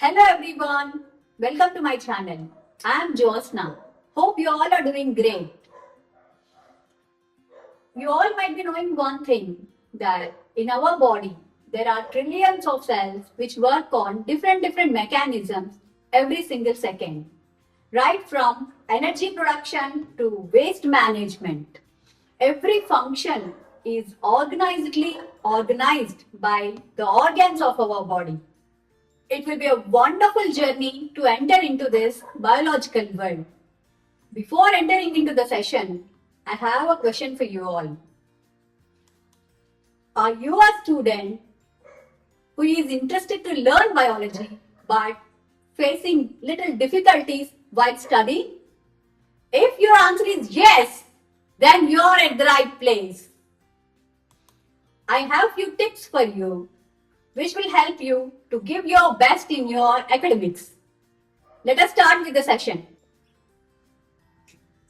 Hello everyone, welcome to my channel. I am Josna. Hope you all are doing great. You all might be knowing one thing that in our body there are trillions of cells which work on different mechanisms every single second. Right from energy production to waste management. Every function is organizedly organized by the organs of our body. It will be a wonderful journey to enter into this biological world. Before entering into the session, I have a question for you all. Are you a student who is interested to learn biology but facing little difficulties while studying? If your answer is yes, then you're at the right place. I have few tips for you which will help you to give your best in your academics. Let us start with the session.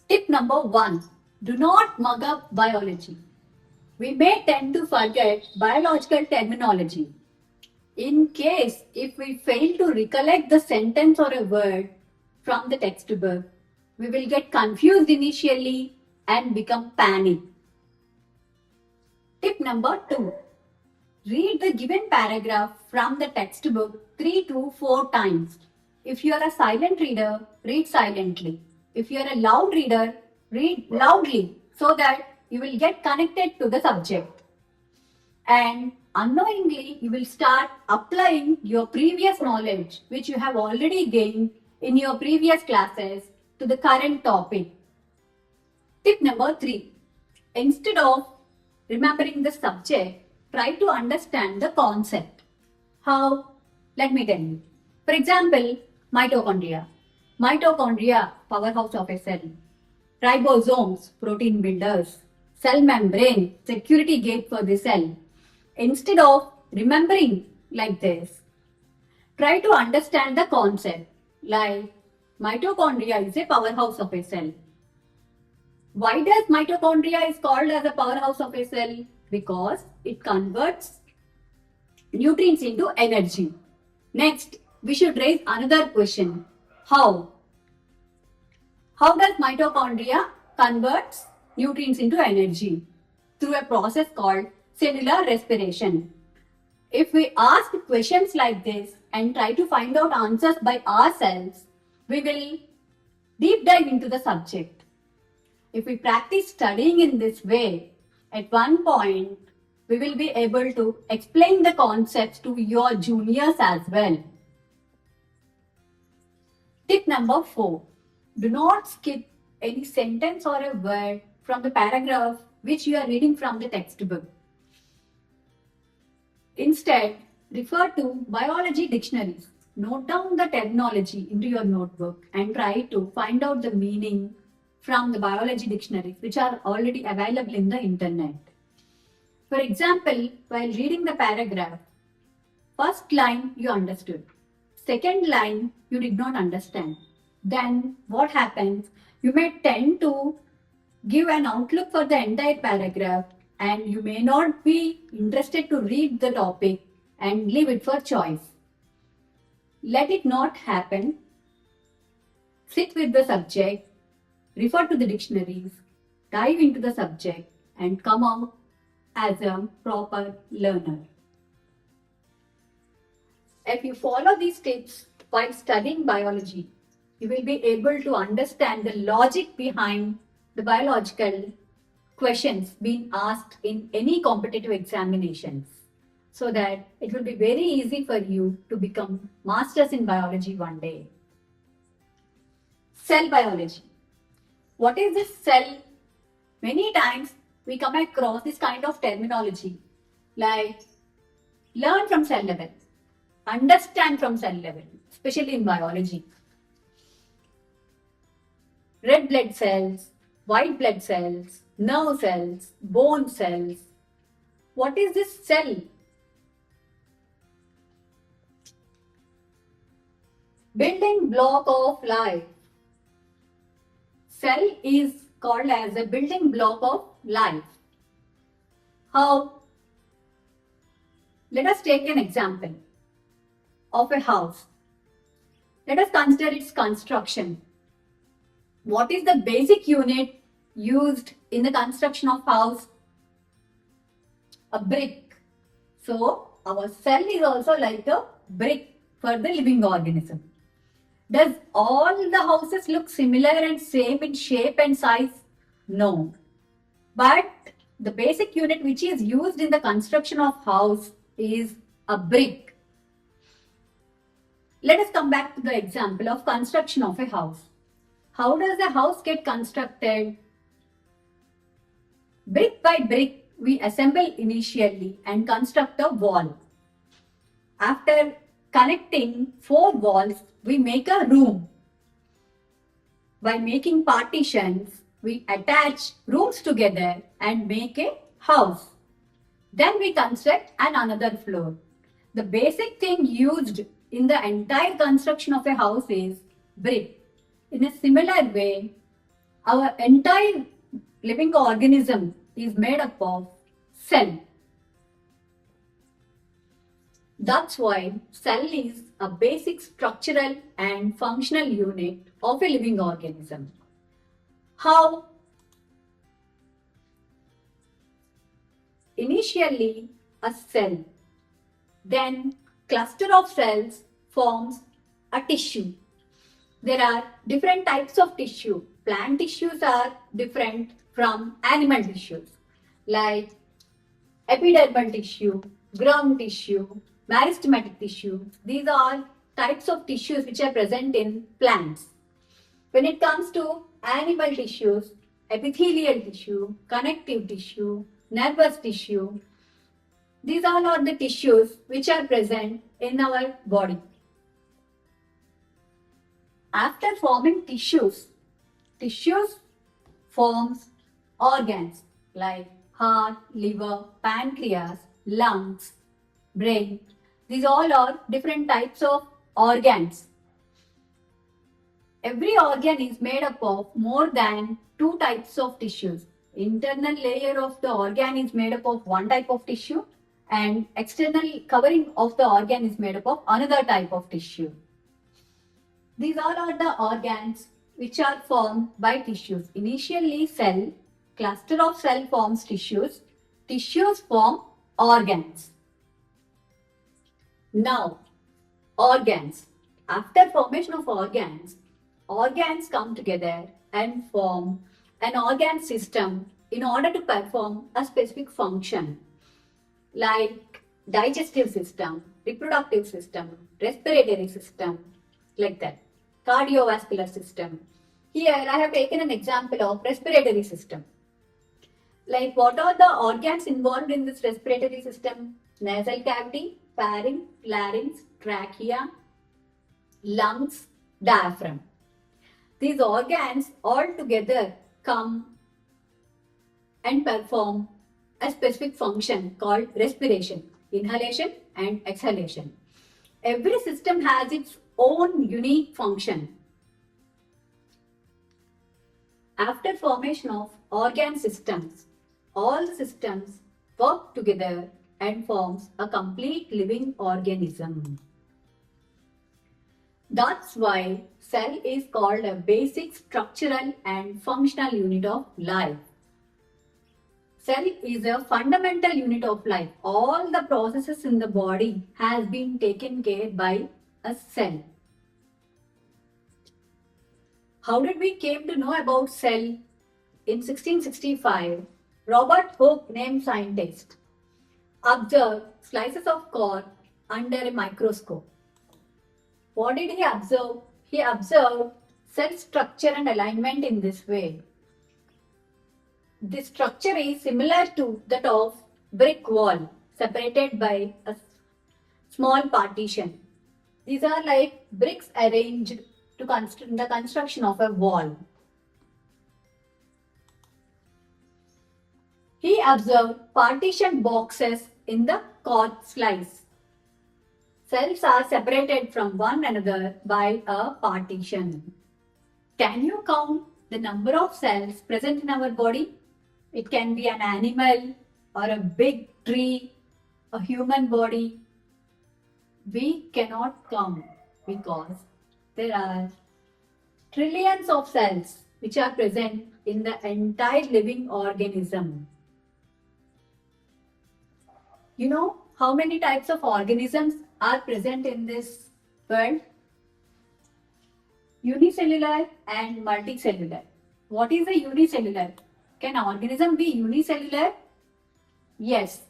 Tip number 1. Do not mug up biology. We may tend to forget biological terminology. In case if we fail to recollect the sentence or a word from the textbook, we will get confused initially and become panic. Tip number 2. Read the given paragraph from the textbook 3 to 4 times. If you are a silent reader, read silently. If you are a loud reader, read loudly so that you will get connected to the subject. And unknowingly, you will start applying your previous knowledge which you have already gained in your previous classes to the current topic. Tip number 3. Instead of remembering the subject, try to understand the concept. How? Let me tell you. For example, mitochondria. Mitochondria, powerhouse of a cell. Ribosomes, protein builders. Cell membrane, security gate for the cell. Instead of remembering like this, try to understand the concept like mitochondria is a powerhouse of a cell. Why does mitochondria is called as a powerhouse of a cell? Because it converts nutrients into energy. Next, we should raise another question. How? How does mitochondria converts nutrients into energy? Through a process called cellular respiration. If we ask questions like this and try to find out answers by ourselves, we will deep dive into the subject. If we practice studying in this way, at one point, we will be able to explain the concepts to your juniors as well. Tip number 4. Do not skip any sentence or a word from the paragraph which you are reading from the textbook. Instead, refer to biology dictionaries. Note down the terminology into your notebook and try to find out the meaning from the biology dictionaries which are already available in the internet. For example, while reading the paragraph, first line you understood, second line you did not understand. Then what happens? You may tend to give an outlook for the entire paragraph and you may not be interested to read the topic and leave it for choice. Let it not happen. Sit with the subject, refer to the dictionaries, dive into the subject and come out as a proper learner. If you follow these tips while studying biology, you will be able to understand the logic behind the biological questions being asked in any competitive examinations so that it will be very easy for you to become masters in biology one day. Cell biology. What is this cell? Many times we come across this kind of terminology like learn from cell level, understand from cell level, especially in biology. Red blood cells, white blood cells, nerve cells, bone cells. What is this cell? Building block of life. Cell is called as a building block of life. How? Let us take an example of a house. Let us consider its construction. What is the basic unit used in the construction of house? A brick. So our cell is also like a brick for the living organism. Does all the houses look similar and same in shape and size? No. But the basic unit which is used in the construction of house is a brick. Let us come back to the example of construction of a house. How does a house get constructed? Brick by brick, we assemble initially and construct a wall. After connecting 4 walls, we make a room. By making partitions, we attach rooms together and make a house. Then we construct another floor. The basic thing used in the entire construction of a house is brick. In a similar way, our entire living organism is made up of cell. That's why cell is a basic structural and functional unit of a living organism. How? Initially, a cell, then cluster of cells forms a tissue. There are different types of tissue. Plant tissues are different from animal tissues, like epidermal tissue, ground tissue, meristematic tissue. These are types of tissues which are present in plants. When it comes to animal tissues, epithelial tissue, connective tissue, nervous tissue, these all are the tissues which are present in our body. After forming tissues forms organs like heart, liver, pancreas, lungs, brain. These all are different types of organs. Every organ is made up of more than 2 types of tissues. Internal layer of the organ is made up of one type of tissue and external covering of the organ is made up of another type of tissue. These all are the organs which are formed by tissues. Initially cell, cluster of cell forms tissues. Tissues form organs. Now, organs. After formation of organs, organs come together and form an organ system in order to perform a specific function, like digestive system, reproductive system, respiratory system, like that. Cardiovascular system. Here I have taken an example of respiratory system. Like, what are the organs involved in this respiratory system? Nasal cavity, pharynx, larynx, trachea, lungs, diaphragm. These organs all together come and perform a specific function called respiration, inhalation and exhalation. Every system has its own unique function. After formation of organ systems, all systems work together and forms a complete living organism. That's why cell is called a basic structural and functional unit of life. Cell is a fundamental unit of life. All the processes in the body has been taken care by a cell. How did we came to know about cell? In 1665, Robert Hooke, named scientist, observed slices of cork under a microscope. What did he observe? He observed cell structure and alignment in this way. This structure is similar to that of brick wall, separated by a small partition. These are like bricks arranged to the construction of a wall. He observed partition boxes in the cork slice. Cells are separated from one another by a partition. Can you count the number of cells present in our body? It can be an animal or a big tree, a human body. We cannot count because there are trillions of cells which are present in the entire living organism. You know how many types of organisms are present in this world? Unicellular and multicellular. What is a unicellular? Can an organism be unicellular? Yes.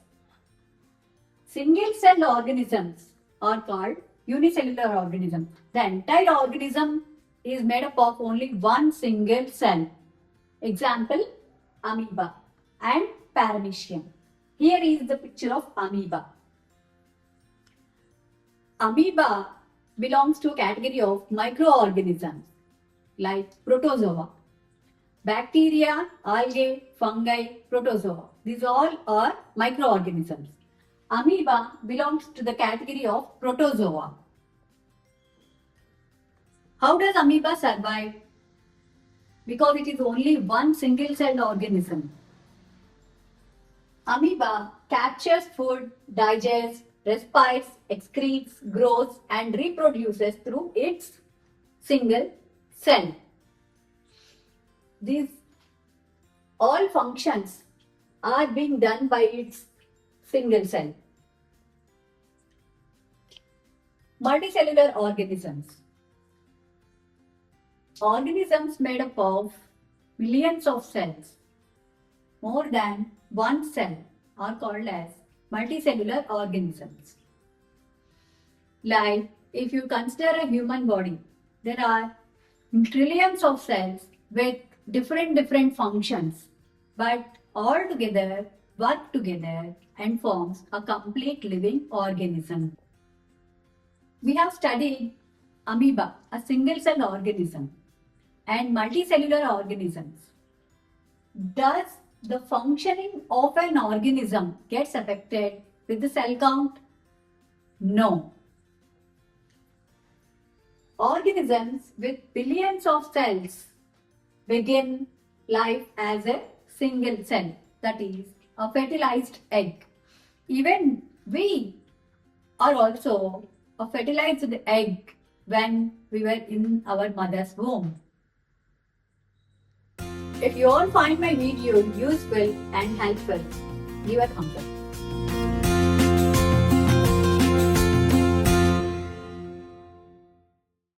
Single cell organisms are called unicellular organisms. The entire organism is made up of only one single cell. Example, amoeba and paramecium. Here is the picture of amoeba. Amoeba belongs to a category of microorganisms like protozoa. Bacteria, algae, fungi, protozoa. These all are microorganisms. Amoeba belongs to the category of protozoa. How does amoeba survive? Because it is only one single celled organism. Amoeba captures food, digests, respires, excretes, grows and reproduces through its single cell. These all functions are being done by its single cell. Multicellular organisms. Organisms made up of millions of cells. More than one cell are called as multicellular organisms. Like if you consider a human body, there are trillions of cells with different functions, but all together work together and forms a complete living organism. We have studied amoeba, a single cell organism, and multicellular organisms. Does the functioning of an organism gets affected with the cell count? No. Organisms with billions of cells begin life as a single cell, that is, a fertilized egg. Even we are also a fertilized egg when we were in our mother's womb. If you all find my video useful and helpful, give a thumbs up.